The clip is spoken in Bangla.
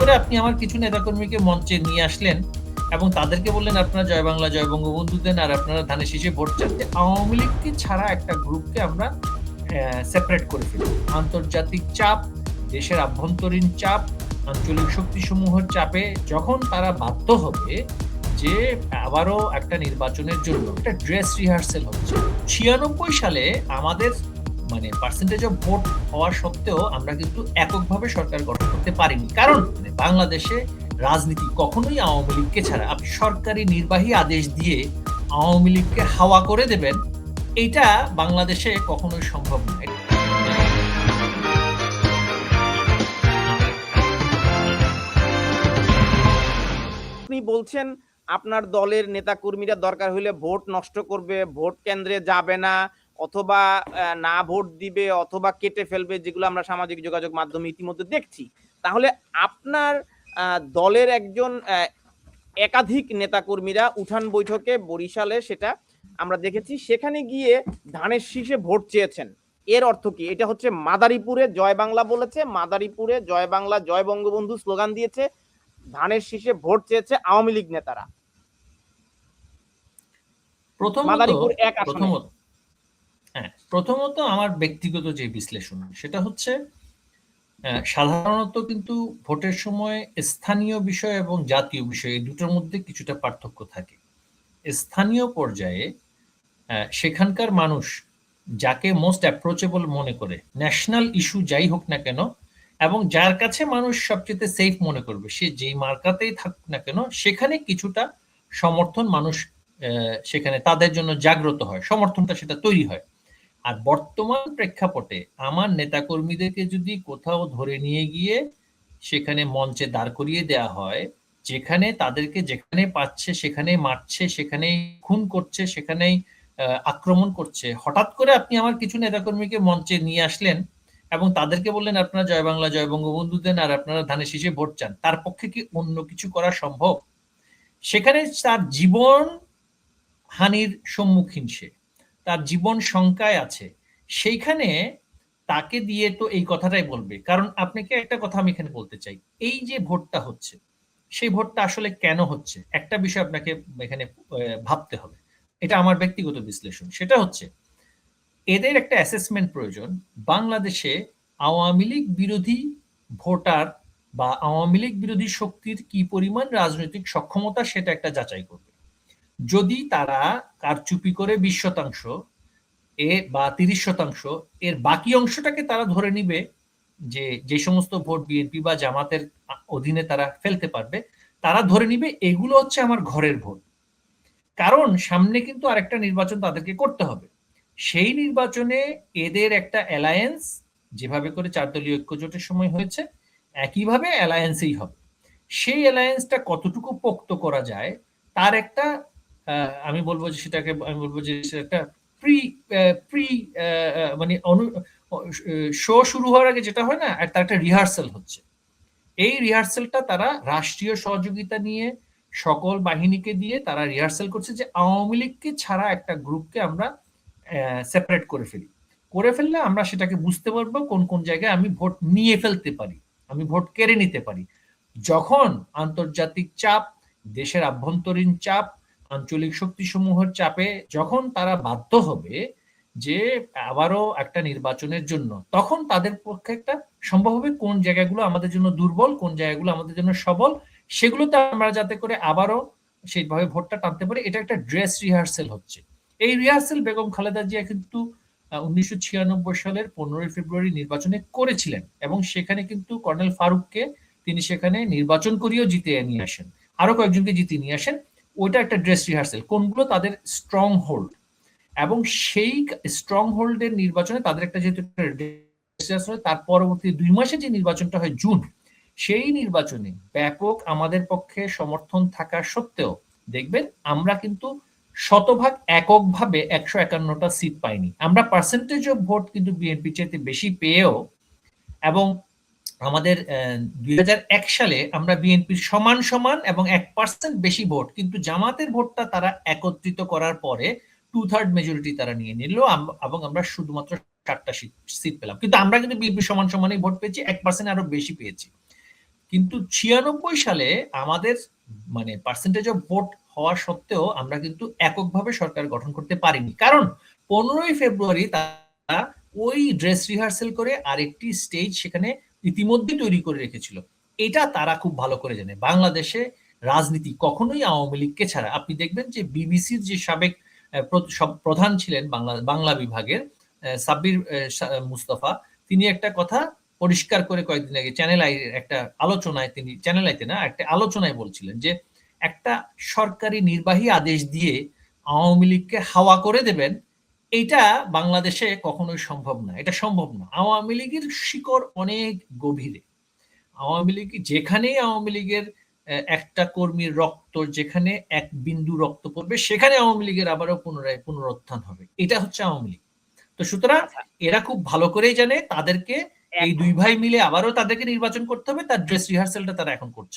করে আপনি আমার কিছু নেতাকর্মীকে মঞ্চে নিয়ে আসলেন এবং তাদেরকে বললেন আপনারা জয় বাংলা জয় বঙ্গবন্ধু দেন আর আপনারা ধানের শীষে ভোট চান। আওয়ামী লীগকে ছাড়া একটা গ্রুপকে আমরা সেপারেট করে ফেলি। আন্তর্জাতিক চাপ, দেশের আভ্যন্তরীণ চাপ, আঞ্চলিক শক্তিসমূহের চাপে যখন তারা বাধ্য হবে যে আবারও একটা নির্বাচনের জন্য একটা ড্রেস রিহার্সেল হচ্ছে। 96 সালে আমাদের মানে পার্সেন্টেজ অফ ভোট হওয়া সত্ত্বেও আমরা কিন্তু এককভাবে সরকার গঠন করতে পারিনি, কারণ বাংলাদেশে রাজনীতি কখনোই আওয়ামী লীগকে ছাড়া আপনি সরকারি নির্বাহী আদেশ দিয়ে আওয়ামী লীগকে হাওয়া করে দেবেন, এটা বাংলাদেশে কখনোই সম্ভব নয়। আপনি বলছেন আপনার দলের নেতাকর্মীরা দরকার হলে ভোট নষ্ট করবে, ভোট কেন্দ্রে যাবে না, অথবা না ভোট দিবে, অথবা কেটে ফেলবে, যেগুলো আমরা সামাজিক যোগাযোগ মাধ্যমে ইতিমধ্যে দেখছি। তাহলে আপনার দলের একজন একাধিক নেতাকর্মীরা উঠান বৈঠকে বরিশালে সেটা আমরা দেখেছি, সেখানে গিয়ে ধানের শীষে ভোট চেয়েছেন। এর অর্থ কি? এটা হচ্ছে মাদারীপুরে জয় বাংলা বলেছে, মাদারীপুরে জয় বাংলা জয় বঙ্গবন্ধু স্লোগান দিয়েছে, ধানের শীষে ভোট চেয়েছে আওয়ামী লীগ নেতারা। প্রথমত আমার ব্যক্তিগত যে বিশ্লেষণ সেটা হচ্ছে সাধারণত কিন্তু ভোটের সময় স্থানীয় বিষয় এবং জাতীয় বিষয় এই দুটোর মধ্যে কিছুটা পার্থক্য থাকে। স্থানীয় পর্যায়ে সেখানকার মানুষ যাকে মোস্ট অ্যাপ্রোচেবল মনে করে, ন্যাশনাল ইস্যু যাই হোক না কেন, এবং যার কাছে মানুষ সবচেয়ে সেফ মনে করবে, সে যেই মার্কাতেই থাকুক না কেন, সেখানে কিছুটা সমর্থন মানুষ সেখানে তাদের জন্য জাগ্রত হয়, সমর্থনটা সেটা তৈরি হয়। আর বর্তমান প্রেক্ষাপটে আমার নেতাকর্মীদেরকে যদি কোথাও ধরে নিয়ে গিয়ে সেখানে মঞ্চে দাঁড় করিয়ে দেওয়া হয়, যেখানে তাদেরকে যেখানে পাচ্ছে সেখানেই মারছে, সেখানেই খুন করছে, সেখানেই আক্রমণ করছে, হঠাৎ করে আপনি আমার কিছু নেতাকর্মীকে মঞ্চে নিয়ে আসলেন এবং তাদেরকে বললেন আপনারা জয় বাংলা জয় বঙ্গবন্ধু দেন আর আপনারা ধানের শীষে ভোট চান, তার পক্ষে কি অন্য কিছু করা সম্ভব? সেখানে তার জীবন হানির সম্মুখীন, সে তার জীবন শঙ্কায় আছে, সেইখানে তাকে দিয়ে তো এই কথাটাই বলবে। কারণ আপনাকে একটা কথা আমি এখানে বলতে চাই, এই যে ভোটটা হচ্ছে সেই ভোটটা আসলে কেন হচ্ছে একটা বিষয় আপনাকে এখানে ভাবতে হবে। এটা আমার ব্যক্তিগত বিশ্লেষণ। সেটা হচ্ছে এদের একটা অ্যাসেসমেন্ট প্রয়োজন, বাংলাদেশে আওয়ামী লীগ বিরোধী ভোটার বা আওয়ামী লীগ বিরোধী শক্তির কি পরিমাণ রাজনৈতিক সক্ষমতা সেটা একটা যাচাই করবে। যদি তারা কারচুপি করে 20% বা 30%, এর বাকি অংশটাকে তারা ধরে নিবে যে যে সমস্ত ভোট বিএনপি বা জামাতের অধীনে তারা ফেলতে পারবে, তারা ধরে নিবে এগুলো হচ্ছে আমার ঘরের ভোট। কারণ সামনে কিন্তু আরেকটা নির্বাচন তাদেরকে করতে হবে, সেই নির্বাচনে এদের একটা অ্যালায়েন্স যেভাবে করে 4 দলীয় ঐক্যজোটের সময় হয়েছে একইভাবে অ্যালায়েন্সেই হবে। সেই অ্যালায়েন্সটা কতটুকু পোক্ত করা যায় তার একটা আমি বলবো যে সেটা একটা প্রি প্রি মানে শো শুরু হওয়ার আগে যেটা হয় না, তার একটা রিহার্সাল হচ্ছে। এই রিহার্সালটা তারা রাষ্ট্রীয় সহযোগিতা নিয়ে সকল বাহিনীকে দিয়ে তারা রিহার্সাল করছে যে আওয়ামী লীগকে ছাড়া একটা গ্রুপকে আমরা সেপারেট করে ফেললে আমরা সেটাকে বুঝতে পারবো কোন কোন জায়গায় আমি ভোট নিয়ে ফেলতে পারি, আমি ভোট কেড়ে নিতে পারি। যখন আন্তর্জাতিক চাপ, দেশের আভ্যন্তরীণ চাপ, আঞ্চলিক শক্তিসমূহের চাপে যখন তারা বাধ্য হবে যে আবারও একটা নির্বাচনের জন্য, তখন তাদের পক্ষে একটা সম্ভব হবে কোন জায়গাগুলো আমাদের জন্য দুর্বল, কোন জায়গাগুলো আমাদের জন্য সবল, সেগুলোতে আমরা যাতে করে আবারও সেইভাবে ভোটটা টানতে পারি। এটা একটা ড্রেস রিহার্সেল হচ্ছে। এই রিহার্সেল বেগম খালেদা জিয়া কিন্তু 1996 সালের 15 ফেব্রুয়ারি নির্বাচনে করেছিলেন এবং সেখানে কিন্তু কর্নেল ফারুককে তিনি সেখানে নির্বাচন করিয়েও জিতিয়ে নিয়ে আসেন, আরো কয়েকজনকে জিতিয়ে নিয়ে আসেন। ওইটা একটা ড্রেস রিহার্সেল, কোনগুলো তাদের স্ট্রং হোল্ড, এবং সেই স্ট্রং হোল্ডের নির্বাচনে তাদের একটা যেহেতু তার পরবর্তী 2 মাসে যে নির্বাচনটা হয় জুন, সেই নির্বাচনে ব্যাপক আমাদের পক্ষে সমর্থন থাকা সত্ত্বেও দেখবেন আমরা কিন্তু শতভাগ এককভাবে 151টা সিট পাইনি। আমরা পার্সেন্টেজ অফ ভোট কিন্তু বিএনপি চাইতে বেশি পেয়েও, এবং আমাদের 2001 সালে আমরা বিএনপির সমান সমান এবং 1% বেশি ভোট, কিন্তু জামাতের ভোটটা তারা একত্রিত করার পরে 2/3 মেজরিটি তারা নিয়ে নিল এবং আমরা শুধুমাত্র 7টা সিট পেলাম। কিন্তু আমরা কিন্তু বিএনপি সমান সমানই ভোট পেয়েছি, 1% আরো বেশি পেয়েছি। কিন্তু 96 সালে আমাদের মানে পার্সেন্টেজ অফ ভোট হওয়া সত্ত্বেও আমরা কিন্তু এককভাবে সরকার গঠন করতে পারিনি, কারণ 15ই ফেব্রুয়ারি তারা ওই ড্রেস রিহার্সেল করে আরেকটি স্টেজ সেখানে ইতিমধ্যে তৈরি করে রেখেছিল। এটা তারা খুব ভালো করে জানে। বাংলাদেশে রাজনীতি কখনোই আওয়ামী লীগকে ছাড়া, আপনি দেখবেন যে বিবিসির যে সাবেক প্রধান ছিলেন বাংলা বিভাগের সাব্বির মুস্তফা, তিনি একটা কথা পরিষ্কার করে কয়েকদিন আগে চ্যানেল আই একটা আলোচনায়, তিনি চ্যানেল আইতে না একটা আলোচনায় বলছিলেন যে একটা সরকারি নির্বাহী আদেশ দিয়ে আওয়ামী লীগকে হাওয়া করে দেবেন, এটা বাংলাদেশে কখনোই সম্ভব না, এটা সম্ভব না। আওয়ামী লীগের শিকড় অনেক গভীরে। আওয়ামী লীগ যেখানেই আওয়ামী লীগের একটা কর্মীর রক্ত, যেখানে এক বিন্দু রক্ত পড়বে, সেখানে আওয়ামী লীগের আবারও পুনরায় পুনরুত্থান হবে। এটা হচ্ছে আওয়ামী লীগ। তো সুতরাং এরা খুব ভালো করেই জানে তাদেরকে এই দুই ভাই মিলে আবারও তাদেরকে নির্বাচন করতে হবে, তার ড্রেস রিহার্সেলটা তারা এখন করছে।